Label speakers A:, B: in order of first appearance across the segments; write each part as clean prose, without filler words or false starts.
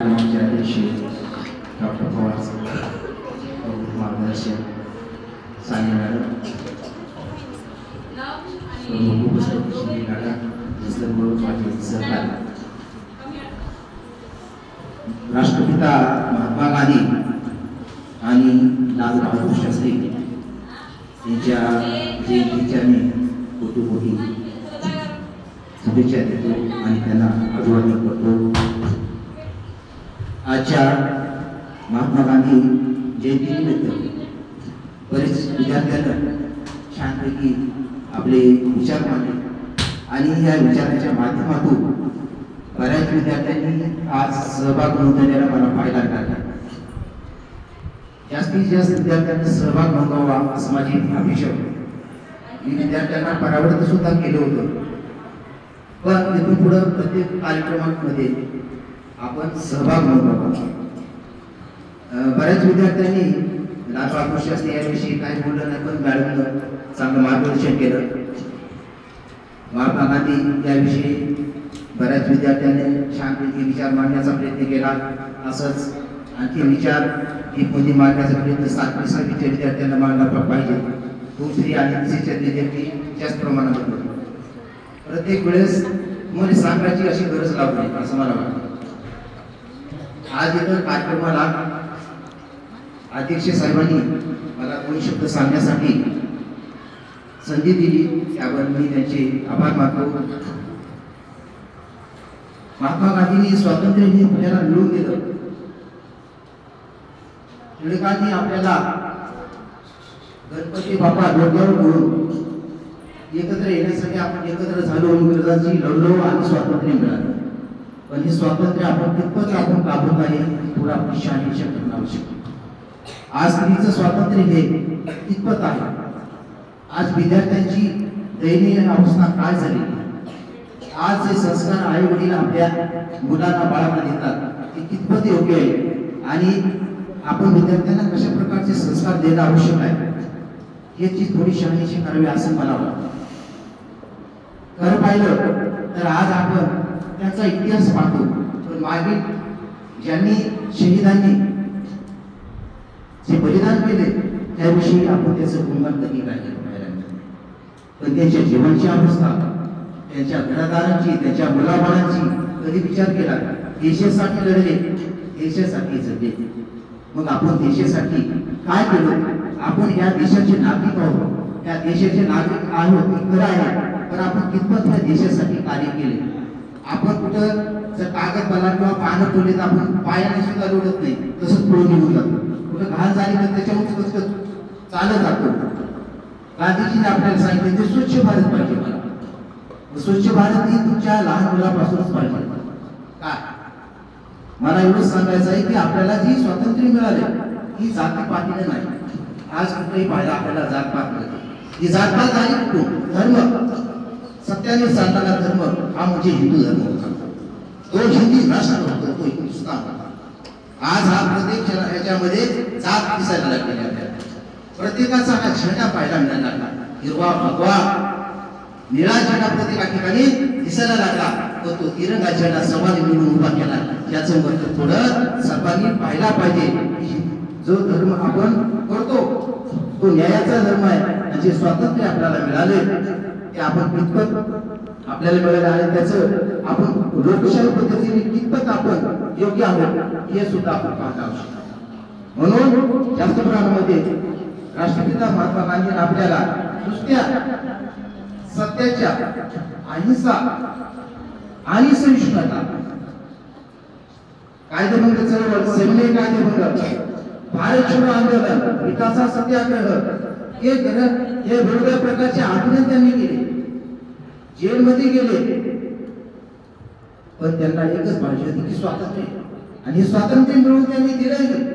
A: आमचे अध्यक्ष डॉक्टर पवार मार्गदर्शन साई मॅडम सहकारी राष्ट्रपिता महात्मा गांधी आणि लाल बहादूर शास्त्री यांच्या जयंतीच्या कोटी शुभेच्छा देतो आणि त्यांना अभिवादन करतो। आजच्या महात्मा गांधी जयंतीनिमित्त बरेच विद्यार्थ्यांना छानपैकी आपले विचार मांडले आणि या विचाराच्या माध्यमातून बऱ्याच विद्यार्थ्यांनी आज सहभाग नोंदवलेला मला पाहायला मिळाला। जास्तीत जास्त विद्यार्थ्यांनी सहभाग नोंदवावा असं माझी अपेक्षा होती। मी विद्यार्थ्यांना परावर्तन सुद्धा केलं होतं, पण इथून पुढे प्रत्येक कार्यक्रमांमध्ये आपण सहभाग नोंदवावा। बऱ्याच विद्यार्थ्यांनी लाल बहादूर शास्त्री याविषयी काही बोललं नाही, पण मॅडमनं चांगलं मार्गदर्शन केलं। महात्मा गांधी याविषयी बऱ्याच विद्यार्थ्यांनी छानपैकी विचार मांडण्याचा प्रयत्न केला। असंच आणखी विचार डीपमध्ये मांडण्याचा प्रयत्न 7वीच्या विद्यार्थ्यांना मांडला पाहिजे। दुसरी आणि तिसरीच्या विद्यार्थी जास्त प्रमाणात होते। प्रत्येक वेळेस मला सांगायची अशी गरज लागली असं मला वाटतं। आज इथं कार्यक्रमाला अध्यक्ष साहेबांनी मला 2 शब्द सांगण्यासाठी संधी दिली, त्यावर मी त्यांचे आभार मानतो। महात्मा गांधींनी स्वातंत्र्य हे आपल्याला मिळवून दिलं। टिळकांनी आपल्याला गणपती बाप्पा डोक्यावर घेऊन एकत्र येण्यासाठी आपण एकत्र झालो, इंग्रजांची लढलो आणि स्वातंत्र्य मिळालं। पण हे स्वातंत्र्य आपण कितपत आपण काबूत आहे थोडा आपली शहानिशा करणं आवश्यक आहे। आज स्त्रीचं स्वातंत्र्य हे कितपत आहे, आज विद्यार्थ्यांची दयनीय अवस्था काय झाली, आज जे संस्कार आई वडील आपल्या मुलांना बाळांना देतात ते कितपत योग्य आहे आणि आपण विद्यार्थ्यांना कशा प्रकारचे संस्कार देणं आवश्यक आहे याची थोडी शहानिशा करावी असं मला वाटतं। खरं पाहिलं तर आज आपण त्याचा इतिहास पाहतो, पण मागे ज्यांनी शहीदांनी जे बलिदान केले त्याविषयी आपण त्याचं गुणगान कधी काय केलं, पण त्यांच्या जीवनाची अवस्था, त्यांच्या घरादारांची, त्यांच्या मुलाबाळांची कधी विचार केला? देशासाठी लढले, देशासाठी जगले। मग आपण देशासाठी काय केलं? आपण या देशाचे नागरिक आहोत, या देशाचे नागरिक आहोत खरं आहे, पण आपण कितपत या देशासाठी कार्य केले? आपण कुठं जर कागद बला किंवा पानं पडले तर आपण पायाने सुद्धा लोटत नाही, तसंच पुढे निघून जातो। कुठं घाण झाली तर त्याच्यावर चालत जातो। गांधीजीने आपल्याला सांगितलं की स्वच्छ भारत पाहिजे मला। स्वच्छ भारत ही तुमच्या लहान मुलापासूनच पाहिजे। काय मला एवढंच सांगायचं आहे की आपल्याला जी स्वातंत्र्य मिळाले ही जातीपातीने नाही। आज कुठेही पाहिलं आपल्याला जातपात नाही, ही जातपात झाली कुठून? धर्म, सत्याने चालणारा धर्म हा म्हणजे हिंदू धर्म होता, तो हिंदी राष्ट्र होता, तो हिंदुस्थान होता। आज हा प्रत्येक याच्यामध्ये जात दिसायला लागलेली आपल्याला। प्रत्येकाचा हा झेंडा पाहायला मिळायला लागला, हिरवा भगवा निळा झेंडा प्रत्येका ठिकाणी दिसायला लागला, व तो तिरंगा झेंडा सर्वांनी मिळून उभा केला। याचं महत्त्व थोडं सर्वांनी पाहायला पाहिजे। जो धर्म आपण करतो तो न्यायाचा धर्म आहे, म्हणजे स्वातंत्र्य आपल्याला मिळाले ते आपण कितपत आपल्याला मिळाले आणि त्याचं आपण लोकशाही पद्धतीने कितपत आपण योग्य आहोत हे सुद्धा आपण पाहणं आवश्यक आहे। म्हणून जास्त प्रमाणामध्ये राष्ट्रपिता महात्मा गांधींनी आपल्याला नुसत्या सत्याच्या, अहिंसा आणि सहिष्णुता, कायदेभंग चळवळ, सैन्य कायदेभंग, भारत छोडो आंदोलन, विकासा सत्याग्रह हे वेगवेगळ्या प्रकारचे आंदोलन त्यांनी केले, जेलमध्ये गेले, पण त्यांना एकच पाहिजे होती की स्वातंत्र्य, आणि हे स्वातंत्र्य मिळवून त्यांनी दिलं।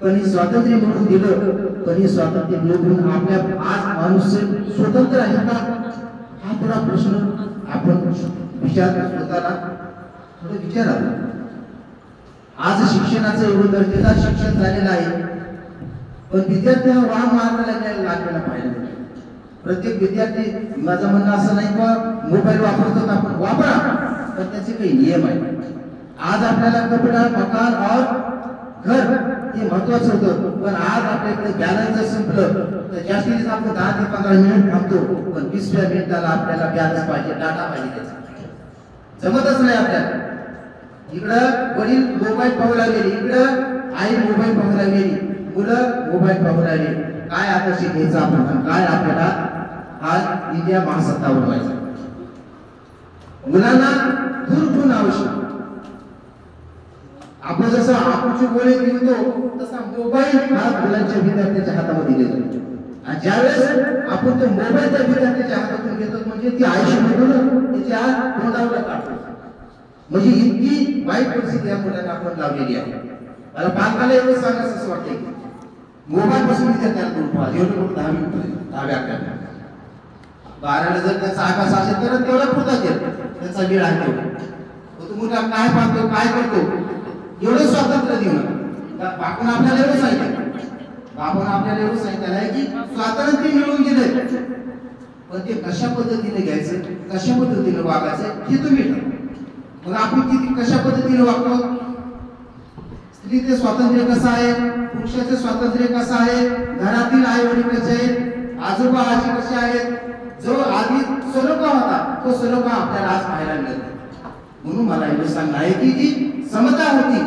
A: पण हे स्वातंत्र्य मिळवून दिलं, पण हे स्वातंत्र्य मिळवून आपल्या आज माणूस स्वतंत्र आहे का हा थोडा प्रश्न आपण स्वतःला थोडं विचारावं। आज शिक्षणाचं एवढं दर्जेदार शिक्षण झालेलं आहे, पण विद्यार्थ्यांना वाह मारायला लागलेला पाहिजे। प्रत्येक विद्यार्थी, माझं म्हणणं असं नाही का मोबाईल वापरतात आपण वापरा, पण त्याचे काही नियम आहेत। आज आपल्याला कपडा, मकान और घर हे महत्वाचं होतं, पण आज आपल्याकडे बॅलन्स जर संपलं तर जास्तीत जास्त आपण 10 ते 15 मिनिट थांबतो, पण 20व्या मिनिटाला आपल्याला बॅलन्स पाहिजे, डाटा पाहिजे त्याचा. जमतच नाही आपल्याला. इकडं वडील मोबाईल पाहू लागलेली, इकडं आई मोबाईल पाहू लागलेली, मुलं मोबाईल पाहू लागले. काय आता शिकायचं आपण, काय आपल्याला आज इंडिया महासत्ता बनवायचा. मुलांना दूर आवश्यक. आपण जसं आपूची गोळी घेतो तसा मोबाईल हा मुलांच्या विद्यार्थ्याच्या हातामध्ये देतो. आणि ज्यावेळेस आपण तो मोबाईल त्या विद्यार्थ्याच्या हातातून घेतो म्हणजे ती आयुष्यामधून त्याच्या तोंडावर काढतो. म्हणजे इतकी वाईट परिस्थिती या मुलांना आपण लावलेली आहे. मला पालकाला एवढं सांगायचं असं वाटतंय की मोबाईल पासून विद्यार्थ्याला दूर ठेवा. एवढं मोठं 10वी 12ला जर त्याचा अभ्यास असेल तर तेवढा पुरता त्याचा वेळ आहे. तो मुलगा काय पाहतो, काय करतो, एवढं स्वातंत्र्य देणं. आपण आपल्याला एवढं सांगितलं आहे की स्वातंत्र्य मिळवून दिलंय, पण ते कशा पद्धतीने घ्यायचं, कशा पद्धतीने वागायचं हे तुम्ही ठरवा. मग आपण किती कशा पद्धतीने वागतो, स्त्रीचे स्वातंत्र्य कसं आहे, पुरुषाचे स्वातंत्र्य कसं आहे, घरातील आई वडील कसे आहेत, आजोबा आजी कसे आहेत, जो आधी सलोखा होता तो सलोखा आपल्याला आज पाहायला मिळत नाही. म्हणून मला एवढं सांगणं आहे की जी समता होती,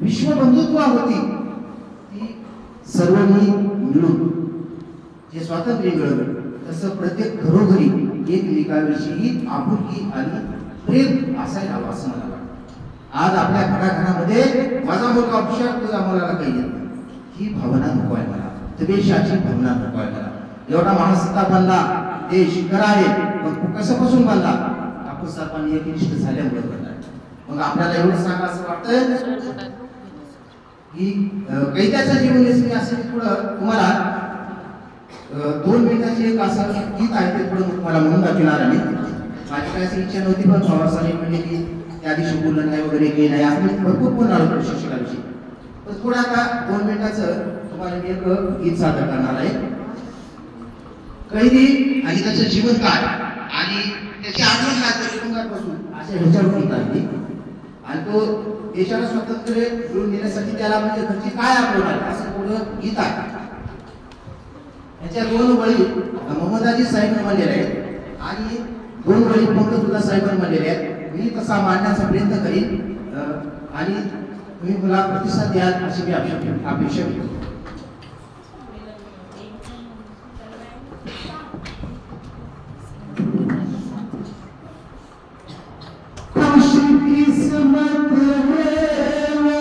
A: विश्वबंधुत्व होती, ती सर्वांनी मिळून जे स्वातंत्र्य मिळवलं तसं प्रत्येक घरोघरी एकमेकांविषयी आपुलकी आणि प्रेम असायला हवं असं मला वाटतं. आज आपल्या घराघरामध्ये माझा मुलगा हुशार, तुझा मुलाला काही येत नाही, ही भावना नको आहे मला. द्वेषाची भावना नको आहे मला. एवढा महासत्ता बनला, देश आहे, मग कशापासून बनला, आपण सर्वांनी एकनिष्ठ झाल्यामुळे बनला. मग आपल्याला एवढं सांगा असं वाटतं की कैद्याच्या जीवनरेषी असे थोडं तुम्हाला 2 मिनिटाची एक असं गीत आहे ते थोडं तुम्हाला म्हणून दाखवणार आहे. माझी काय अशी इच्छा नव्हती, पण भावासाहेब म्हणजे की त्या दिवशी बोललं नाही वगैरे काही नाही, आपण भरपूर बोलणार होतो शिक्षकाविषयी. पण थोडं आता 2 मिनिटाचं तुम्हाला मी एक गीत सादर करणार आहे. कैदी आणि त्याचं जीवन काय आणि त्याची आठवण काय तुरुंगापासून अशा ह्याच्यावर गीत आहे. आणि तो देशाला स्वातंत्र्य मिळवून देण्यासाठी त्याला म्हणजे घरची काय आठवण असं थोडं गीत आहे. याच्या 2 वळी मोहम्मदाजी साहेब म्हणलेले आहेत आणि 2 वळी पंकजउल्ला साहेब म्हणलेले आहेत. मी तसा मांडण्याचा प्रयत्न करीन आणि तुम्ही मला प्रतिसाद द्याल अशी मी अपेक्षा करतो. किस्मत है वो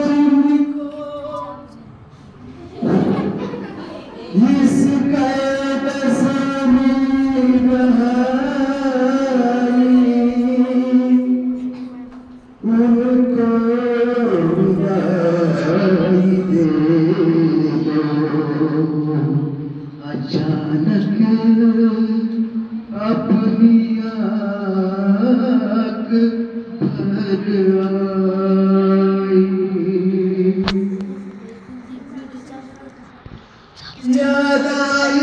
A: जिनको इस कैद से मिल रहाई, उनको विदाई दे दो अचानक अपनी आँख भर आई। याद आई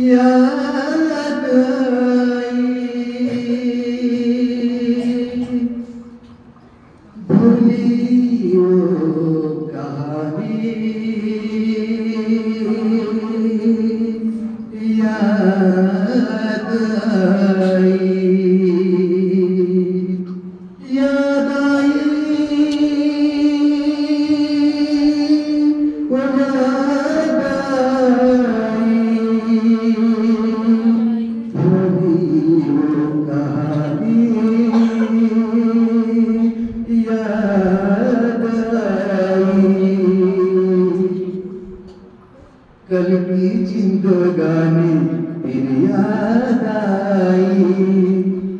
A: याद आई भूली वो कहानी याद आई याद आई याद आई भूली वो कहानी याद आई कल की जिंदगानी फिर याद आई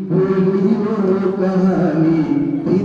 A: भूली वो कहानी फिर